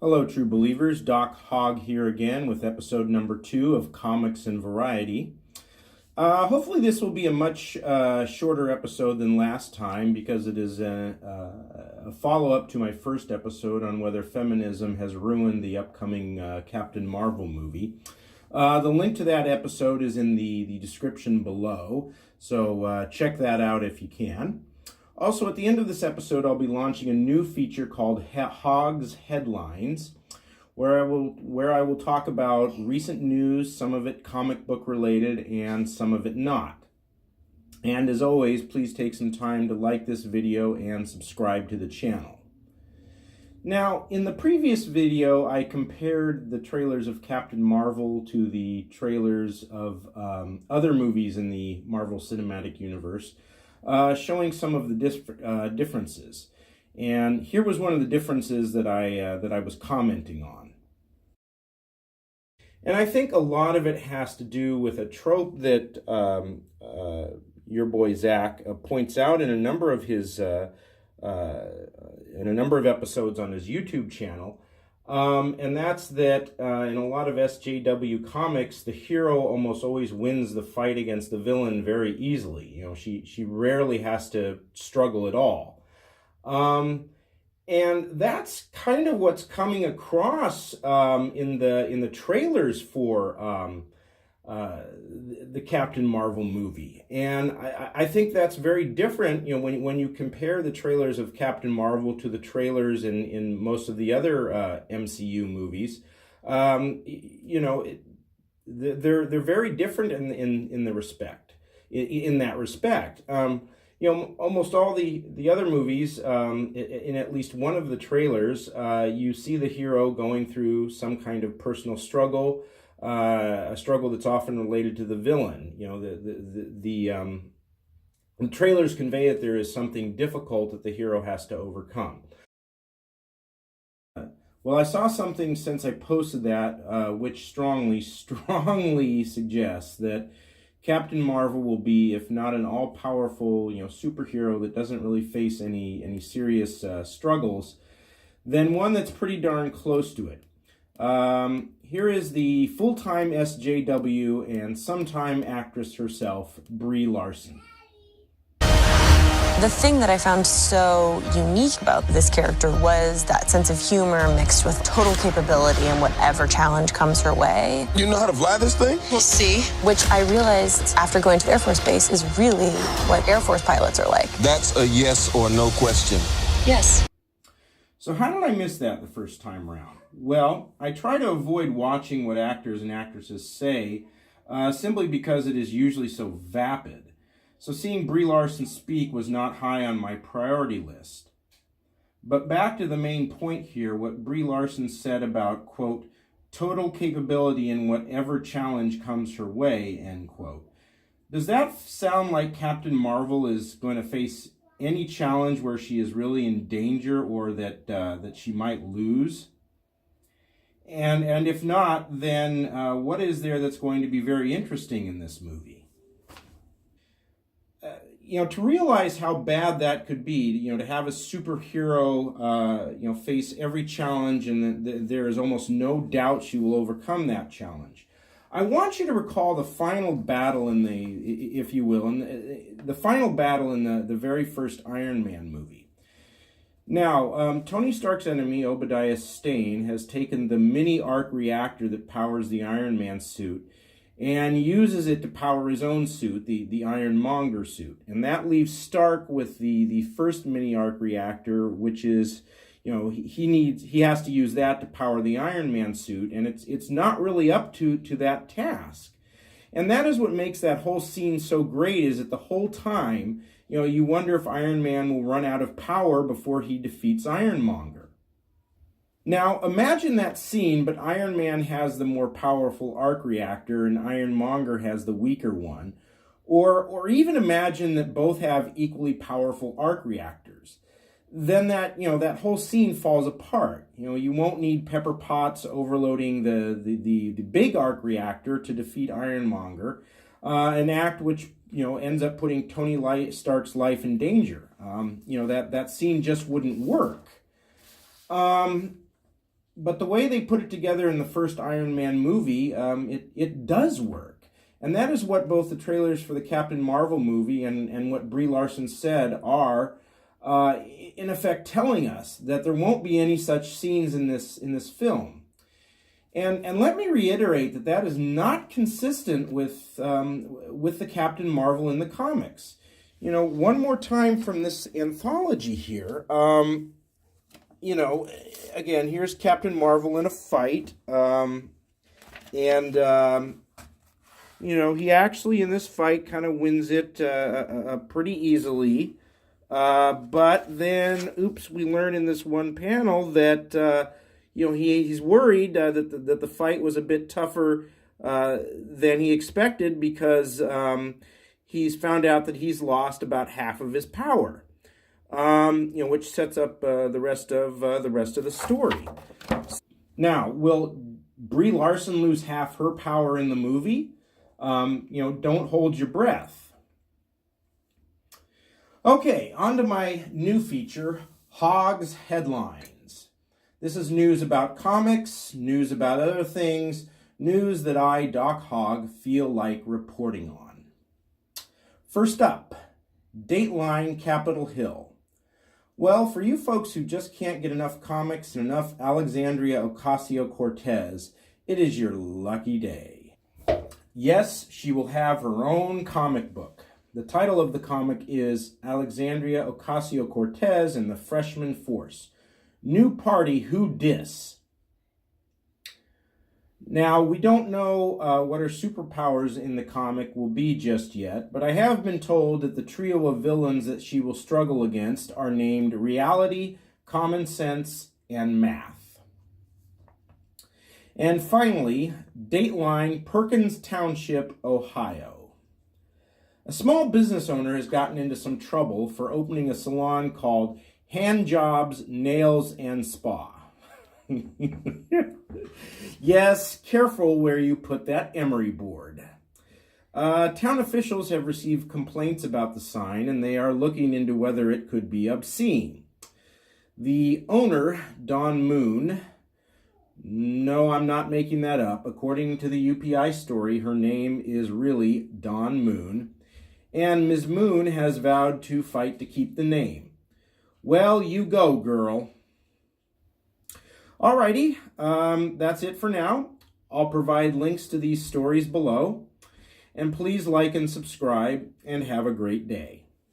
Hello, true believers. Doc Hogg here again with episode number 2 of Comics and Variety. Hopefully this will be a much shorter episode than last time because it is a follow-up to my first episode on whether feminism has ruined the upcoming Captain Marvel movie. The link to that episode is in the description below, so check that out if you can. Also, at the end of this episode, I'll be launching a new feature called Hogg's Headlines, where I will talk about recent news, some of it comic book related and some of it not. And as always, please take some time to like this video and subscribe to the channel. Now, in the previous video, I compared the trailers of Captain Marvel to the trailers of other movies in the Marvel Cinematic Universe, showing some of the differences. And here was one of the differences that I was commenting on. And I think a lot of it has to do with a trope that your boy Zach points out in a number of his episodes on his YouTube channel. And that's that in a lot of SJW comics, the hero almost always wins the fight against the villain very easily. You know, she rarely has to struggle at all. And that's kind of what's coming across in the trailers for the Captain Marvel movie. And I think that's very different, you know, when you compare the trailers of Captain Marvel to the trailers in most of the other MCU movies. You know, they're very different in that respect. You know, almost all the other movies, in at least one of the trailers, you see the hero going through some kind of personal struggle, a struggle that's often related to the villain. You know, the trailers convey that there is something difficult that the hero has to overcome. Well, I saw something since I posted that, which strongly suggests that Captain Marvel will be, if not an all-powerful, you know, superhero that doesn't really face any serious struggles, then one that's pretty darn close to it. Here is the full-time SJW and sometime actress herself, Brie Larson. The thing that I found so unique about this character was that sense of humor mixed with total capability in whatever challenge comes her way. You know how to fly this thing? We'll see. Which I realized after going to the Air Force Base is really what Air Force pilots are like. That's a yes or no question. Yes. So how did I miss that the first time around? Well, I try to avoid watching what actors and actresses say simply because it is usually so vapid. So seeing Brie Larson speak was not high on my priority list. But back to the main point here, what Brie Larson said about, quote, total capability in whatever challenge comes her way, end quote. Does that sound like Captain Marvel is going to face any challenge where she is really in danger or that she might lose? And if not, then what is there that's going to be very interesting in this movie? You know, to realize how bad that could be, you know, to have a superhero, you know, face every challenge and there is almost no doubt she will overcome that challenge. I want you to recall the final battle if you will, the final battle in the very first Iron Man movie. Now, Tony Stark's enemy, Obadiah Stane, has taken the mini arc reactor that powers the Iron Man suit and uses it to power his own suit, the Ironmonger suit. And that leaves Stark with the first mini arc reactor, which is, you know, he has to use that to power the Iron Man suit, and it's not really up to that task. And that is what makes that whole scene so great, is that the whole time, you know, you wonder if Iron Man will run out of power before he defeats Ironmonger. Now, imagine that scene, but Iron Man has the more powerful arc reactor and Ironmonger has the weaker one. Or even imagine that both have equally powerful arc reactors. Then that whole scene falls apart. You know, you won't need Pepper Potts overloading the big arc reactor to defeat Ironmonger, an act which, you know, ends up putting Tony Stark's life in danger. You know, that scene just wouldn't work. But the way they put it together in the first Iron Man movie, it does work. And that is what both the trailers for the Captain Marvel movie and what Brie Larson said are, in effect, telling us that there won't be any such scenes in this film. And let me reiterate that that is not consistent with the Captain Marvel in the comics. You know, one more time from this anthology here. You know, again, here's Captain Marvel in a fight, you know, he actually in this fight kind of wins it pretty easily. But then, oops, we learn in this one panel that, you know, he's worried that the fight was a bit tougher than he expected because he's found out that he's lost about half of his power. You know, which sets up the rest of the story. Now, will Brie Larson lose half her power in the movie? You know, don't hold your breath. Okay, on to my new feature, Hogg's Headlines. This is news about comics, news about other things, news that I, Doc Hogg, feel like reporting on. First up, Dateline Capitol Hill. Well, for you folks who just can't get enough comics and enough Alexandria Ocasio-Cortez, it is your lucky day. Yes, she will have her own comic book. The title of the comic is Alexandria Ocasio-Cortez and the Freshman Force. New Party Who Dis? Now, we don't know what her superpowers in the comic will be just yet, but I have been told that the trio of villains that she will struggle against are named Reality, Common Sense, and Math. And finally, Dateline Perkins Township, Ohio. A small business owner has gotten into some trouble for opening a salon called Hand Jobs, Nails, and Spa. Yes, careful where you put that emery board. Town officials have received complaints about the sign, and they are looking into whether it could be obscene. The owner, Dawn Moon, no, I'm not making that up. According to the UPI story, her name is really Dawn Moon, and Ms. Moon has vowed to fight to keep the name. Well, you go, girl. Alrighty, that's it for now. I'll provide links to these stories below. And please like and subscribe, and have a great day.